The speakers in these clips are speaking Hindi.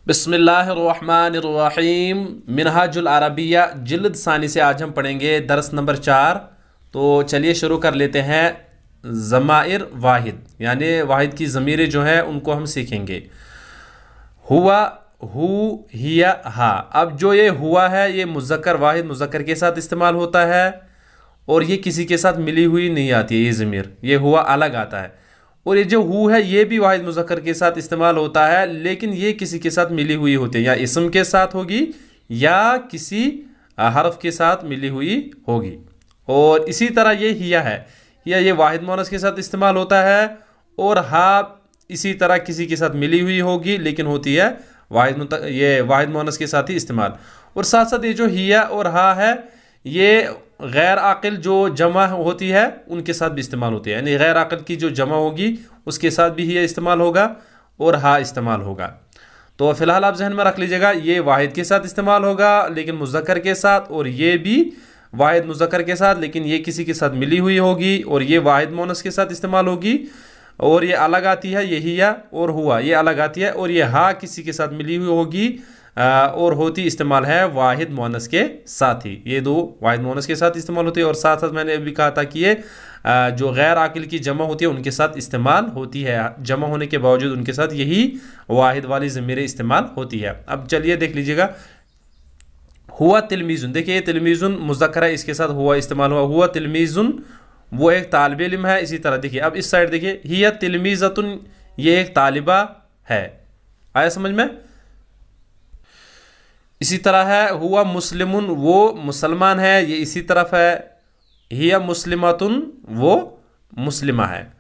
बिस्मिल्लाहिर्रहमानिर्रहीम। मिनहाजुल अरबिया जिल्द सानी से आज हम पढ़ेंगे दरस नंबर 4। तो चलिए शुरू कर लेते हैं। ज़माइर वाहिद यानी वाहिद की ज़मीरें जो हैं उनको हम सीखेंगे। हुआ, हु, हिया, हा। अब जो ये हुआ है ये मुज़क्कर वाहिद मुज़क्कर के साथ इस्तेमाल होता है और ये किसी के साथ मिली हुई नहीं आती है। ये ज़मीर ये हुआ अलग आता है। और ये जो हु है ये भी वाहिद मुज़क्कर के साथ इस्तेमाल होता है, लेकिन ये किसी के साथ मिली हुई होती है, या इसम के साथ होगी या किसी हर्फ के साथ मिली हुई होगी। और इसी तरह ये हिया है, हिया ये वाहिद मुअन्नस के साथ इस्तेमाल होता है। और हा इसी तरह किसी के साथ मिली हुई होगी लेकिन होती है ये वाहिद मुअन्नस के साथ ही इस्तेमाल। और साथ साथ ये जो हिया और हा है ये गैर आकिल जो जमा होती है उनके साथ भी इस्तेमाल होती है, यानी गैर आकिल की जो जमा होगी उसके साथ भी हिया इस्तेमाल होगा और हा इस्तेमाल होगा। तो फिलहाल आप जहन में रख लीजिएगा ये वाहिद के साथ इस्तेमाल होगा लेकिन मुज़क्कर के साथ, और ये भी वाहिद मुज़क्कर के साथ लेकिन ये किसी के साथ मिली हुई होगी, और ये वाहिद मुअन्नस के साथ इस्तेमाल होगी। और ये अलग आती है, ये हिया और हुआ ये अलग आती है, और ये हा किसी के साथ मिली हुई होगी और होती इस्तेमाल है वाहिद मुअन्नस के साथ ही। ये दो वाहिद मुअन्नस के साथ इस्तेमाल होती है। और साथ साथ मैंने अभी कहा था कि ये जो गैर आकिल की जमा होती है उनके साथ इस्तेमाल होती है, जमा होने के बावजूद उनके साथ यही वाहिद वाली ज़मीरें इस्तेमाल होती है। अब चलिए देख लीजिएगा। हुआ तिलमीज़ुन, देखिए ये तिलमीज़ुन मुज़क्कर है, इसके साथ हुआ इस्तेमाल हुआ। हुआ तिलमीज़ुन वो एक तालिब इल्म है। इसी तरह देखिए अब इस साइड देखिए हिया तिलमीज़तुन ये एक तालिबा है। आया समझ में? इसी तरह है हुआ मुस्लिमुन वो मुसलमान है, ये इसी तरफ है। हिया मुस्लिमतुन वो मुस्लिमा है।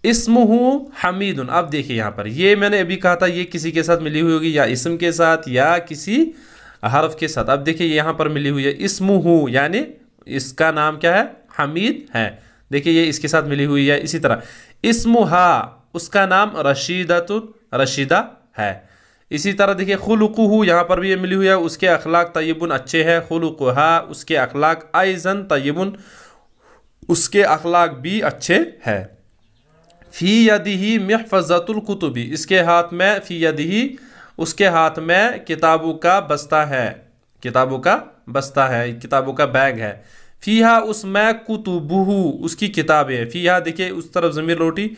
इस्मुहु हमीदुन, अब देखिए यहाँ पर ये मैंने अभी कहा था ये किसी के साथ मिली हुई होगी, या इसम के साथ या किसी हर्फ के साथ। अब देखिए यहाँ पर मिली हुई है इस्मुहु यानी इसका नाम क्या है, हमीद है। देखिए ये इसके साथ मिली हुई है। इसी तरह इस्मुहा उसका नाम रशीदतुन रशीदा है। इसी तरह देखिए खुलुकुहु यहाँ पर भी ये मिली हुई है, उसके अखलाक तय्यबुन अच्छे हैं। खुलुकुहा उसके अखलाक आइजन तय्यबुन उसके अखलाक भी अच्छे हैं। फ़ी यदिही महफ़ज़तुल कुतुबी इसके हाथ में, फ़ी यदिही उसके हाथ में किताबों का बस्ता है, किताबों का बस्ता है, किताबों का बैग है। फ़ीहा उसमें कुतुबुहु उसकी किताबें। फ़ीहा देखिए उस तरफ ज़मीर लौटी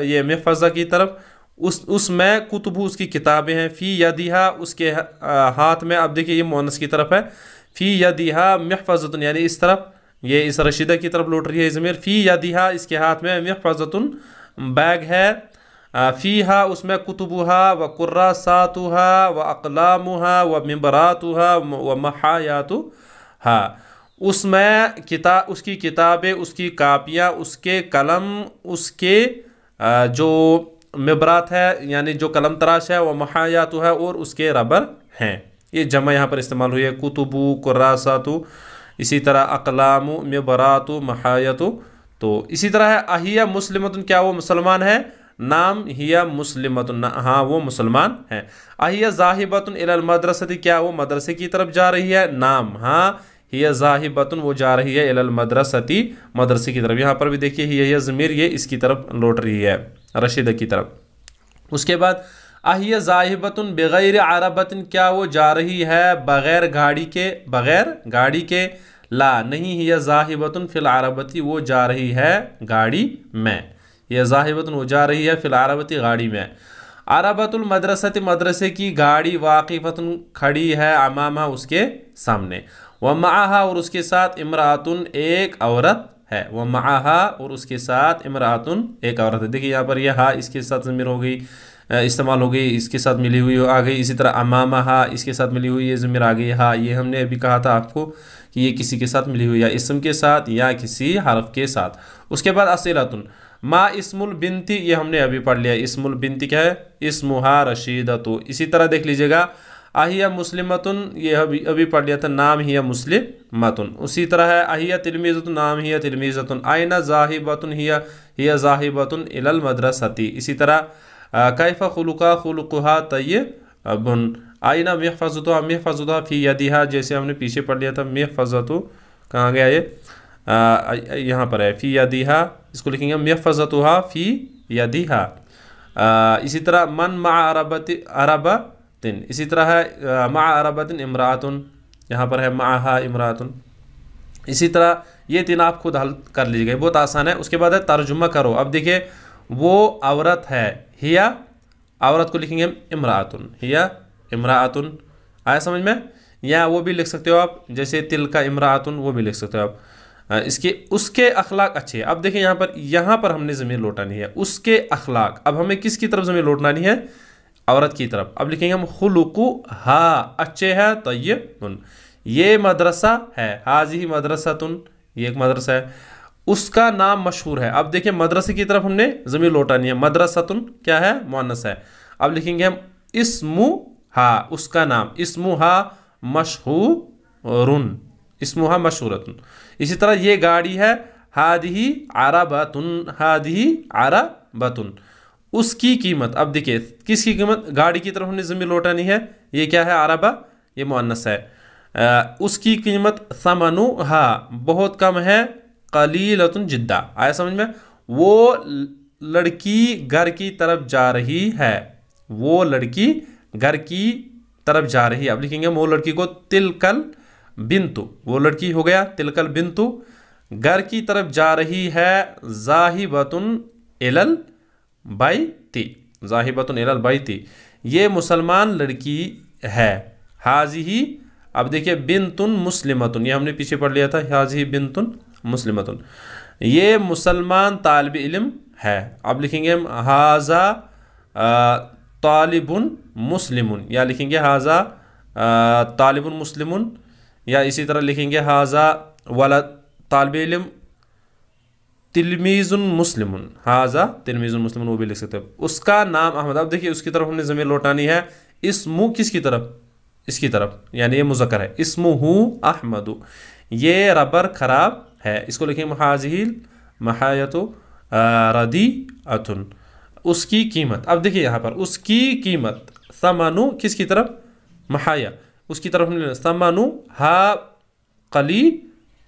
ये महफ़ज़ा की तरफ, उसमें कुतुबु उसकी किताबें हैं। फ़ी यदिहा उसके हाथ में, अब देखिए ये मुअन्नस की तरफ है। फ़ी यदिहा महफ़ज़तुन यानी इस तरफ ये इस रशीदा की तरफ लौट रही है ज़मीर। फ़ी यदिहा इसके हाथ में महफ़ज़तुन बैग है। फ़ीहा उसमें कुतुबुहा व कुर्रासातुहा व अक़लामुहा व मिंबरातुहा व महायातुहा उसमें उसकी किताबें उसकी कापियाँ उसके कलम उसके जो मिबरात है यानी जो कलम तराश है, वह महायातु है और उसके रबर हैं। ये जमा यहाँ पर इस्तेमाल हुई है, कुतुबु कुर्रासातु, इसी तरह अक़लामु मिबरातु महायातु। तो इसी तरह है अहिया मुस्लिमतुन क्या वो मुसलमान है, नाम हिया मुस्लिमतुन हाँ वो मुसलमान है। अहिया ज़ाहिबतुन इलल मदरसति क्या वो मदरसे की तरफ जा रही है, नाम हाँ हिया ज़ाहिबतुन वो जा रही है इलल मदरसति मदरसे की तरफ। यहाँ पर भी देखिए हिया ज़मीर ये इसकी तरफ लौट रही है रशीदा की तरफ। उसके बाद अहिया ज़ाहिबतुन बग़ैर अरबतिन क्या वो जा रही है बग़ैर गाड़ी के, बग़ैर गाड़ी के। ला नहीं हिया ज़ाहिबतुन फ़िल अरबती वो जा रही है गाड़ी में। यह ज़ाहिबतुन वो जा रही है फ़िल अरबती गाड़ी में। अरबतुल मदरसती मदरसे की गाड़ी वाक़िफ़तुन खड़ी है अमामा उसके सामने। व मआहा और उसके साथ इमरातुन एक औरत है। वह मआहा और उसके साथ इमरातुन एक औरत है। देखिए यहाँ पर यह हा इसके साथ ज़मीर हो गई इस्तेमाल हो गई, इसके साथ मिली हुई आ गई। इसी तरह अमामा हा इसके साथ मिली हुई ये ज़मीर आ गई हा। ये हमने अभी कहा था आपको कि ये किसी के साथ मिली हुई या इसम के साथ या किसी हर्फ के साथ। उसके बाद असीलतुन मा इस्मुल बिनती ये हमने अभी पढ़ लिया। इस्मुल बिनती क्या है, इस्मुहा रशीदतु। इसी तरह देख लीजिएगा अहिया मुस्लिमतुन ये अभी पढ़ लिया था, नाम हिया मुस्लिमतुन। उसी तरह है अहिया तिलमीज़तुन नाम हिया तिलमीज़तुन। आइना ज़ाहिबतुन हिया ज़ाहिबतुन इलल मदरसती। इसी तरह कैफ़ा खुलुका खुलुकुहा तय्यबुन। आइना महफ़ज़तुहा महफ़ज़तुहा फ़ी यदिहा जैसे हमने पीछे पढ़ लिया था। महफ़ज़तु कहाँ गया ये, यहाँ पर है फ़ी यदिहा, इसको लिखेंगे महफ़ज़तुहा फ़ी यदिहा। इसी तरह मन मा अरबा तिन। इसी तरह है मा अरबतिन इमरातुन, यहाँ पर है माहा इमरातुन। इसी तरह ये तीन आप खुद हल कर लीजिएगा, बहुत आसान है। उसके बाद है तर्जुमा करो। अब देखिए वो औरत है, हिया, औरत को लिखेंगे हम इमरातुन, हिया इमरातुन। आया समझ में? या वो भी लिख सकते हो आप, जैसे तिल का इमरातुन, वो भी लिख सकते हो आप। इसके उसके अखलाक अच्छे हैं। अब देखिए यहाँ पर हमने ज़मीर लौटानी है, उसके अखलाक। अब हमें किसकी तरफ ज़मीर लौटानी है? औरत की तरफ। अब लिखेंगे हम खुलुकु हा, अच्छे है, तय्यबुन। ये मदरसा है, हाज़िही मदरसतुन, ये एक मदरसा है। उसका नाम मशहूर है। अब देखिए मदरसे की तरफ हमने ज़मीर लौटानी है, मदरसतुन क्या है? मुअन्नस है। अब लिखेंगे हम इस्मु हा, उसका नाम, इस्मु हा मशहूरुन, इस्मु हा मशहूरतुन। इसी तरह ये गाड़ी है, हादिही अरबतुन, हादिही अरबतुन। उसकी कीमत, अब देखिए किसकी कीमत? गाड़ी की तरफ हमने ज़मीर लौटानी है, ये क्या है? अरबा, ये मुअन्नस है। उसकी कीमत समनु हा, बहुत कम है, कलीलतुन जिद्दा। आया समझ में? वो लड़की घर की तरफ जा रही है, वो लड़की घर की तरफ जा रही है। अब लिखेंगे वो लड़की को तिलकल बिंतु, वो लड़की हो गया तिलकल बिंतु, घर की तरफ जा रही है, जाहिबतुन इलल बैती, जाहिबतुन इलल बैती, ये मुसलमान लड़की है। हाजिही, अब देखिए बिंतुन मुस्लिमतुन, ये हमने पीछे पढ़ लिया था, हाजिही बिंतुन मुस्लिमतुन, ये मुसलमान तालिब इल्म है। अब लिखेंगे हम हाजा तालिबुन मुस्लिमुन, या लिखेंगे हाजा तालिबुन मुस्लिमुन, या इसी तरह लिखेंगे हाजा वाला तालिब इल्म तिलमीजुन मुस्लिमुन, हाजा तिलमीजुन मुस्लिमुन, वो भी लिख सकते हैं। उसका नाम अहमद। अब देखिए उसकी तरफ हमने ज़मीर लौटानी है, इस्मु किसकी तरफ? इसकी तरफ, यानी ये मुज़क्कर है, इस्मुहु अहमदु, ये रबर ख़राब है, इसको लिखेंगे हाजिहिल महायतु रदी अथुन। उसकी कीमत, अब देखिए यहाँ पर उसकी कीमत, समनु किसकी तरफ? महाया, उसकी तरफ हमने समनु हा कली,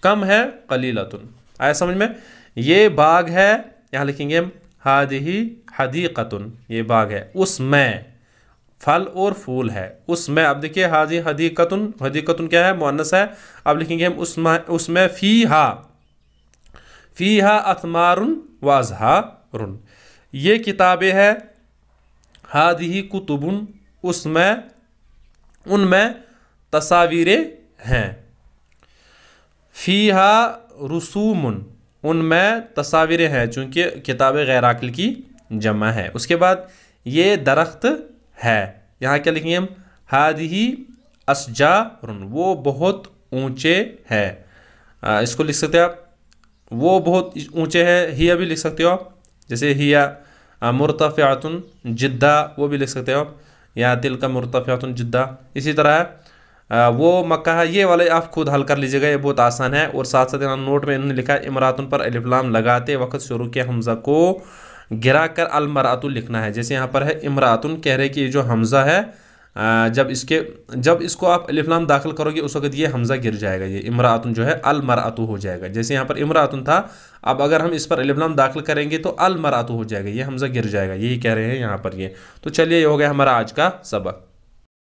कम है, कलीलतुन। आया समझ में? ये बाग है, यहाँ लिखेंगे हम हादिही हदीक़तुन, ये बाग है, उसमें फल और फूल है, उसमें। अब देखिए हाजी हदीक़तुन, हदीक़तुन क्या है? मुअन्नस है। अब लिखेंगे हम उसमें फ़ीहा, फ़ीहा अथमारुन व अज़हारुन, ये किताबें हैं। हादिही कुतुबुन, उसमें उनमें तस्वीरें हैं। फ़ीहा रुसूमुन, उनमें तस्वीरें हैं, चूँकि किताबें गैर आकिल की जमा है। उसके बाद ये दरख्त है, यहाँ क्या लिखेंगे हम? हादिही अशजारुन, वो बहुत ऊंचे है, इसको लिख सकते हैं आप, वो बहुत ऊंचे है। हिया भी लिख सकते हो आप, जैसे हिया मुर्तफ़िअतुन जिद्दा, वो भी लिख सकते हो आप, या तिलका मुर्तफ़िअतुन जिद्दा। इसी तरह वो मक्का है, ये वाले आप खुद हल कर लीजिएगा, ये बहुत आसान है। और साथ साथ यहाँ नोट में इन्होंने लिखा है इमरातुन पर अलिफ लाम लगाते वक्त शुरू के हमज़ा को गिरा कर अल मरातुन लिखना है। जैसे यहाँ पर है इमरातुन, कह रहे कि ये जो हमज़ा है जब इसको आप अलिफ लाम दाखिल करोगे उस वक्त ये हमज़ा गिर जाएगा, ये इमरातुन जो है अल मरातु हो जाएगा। जैसे यहाँ पर इमरातुन था, अब अगर हम इस पर अलिफ लाम दाखिल करेंगे तो अल मरातु हो जाएगा, ये हमज़ा गिर जाएगा, यही कह रहे हैं यहाँ पर ये। तो चलिए ये हो गया हमारा आज का सबक।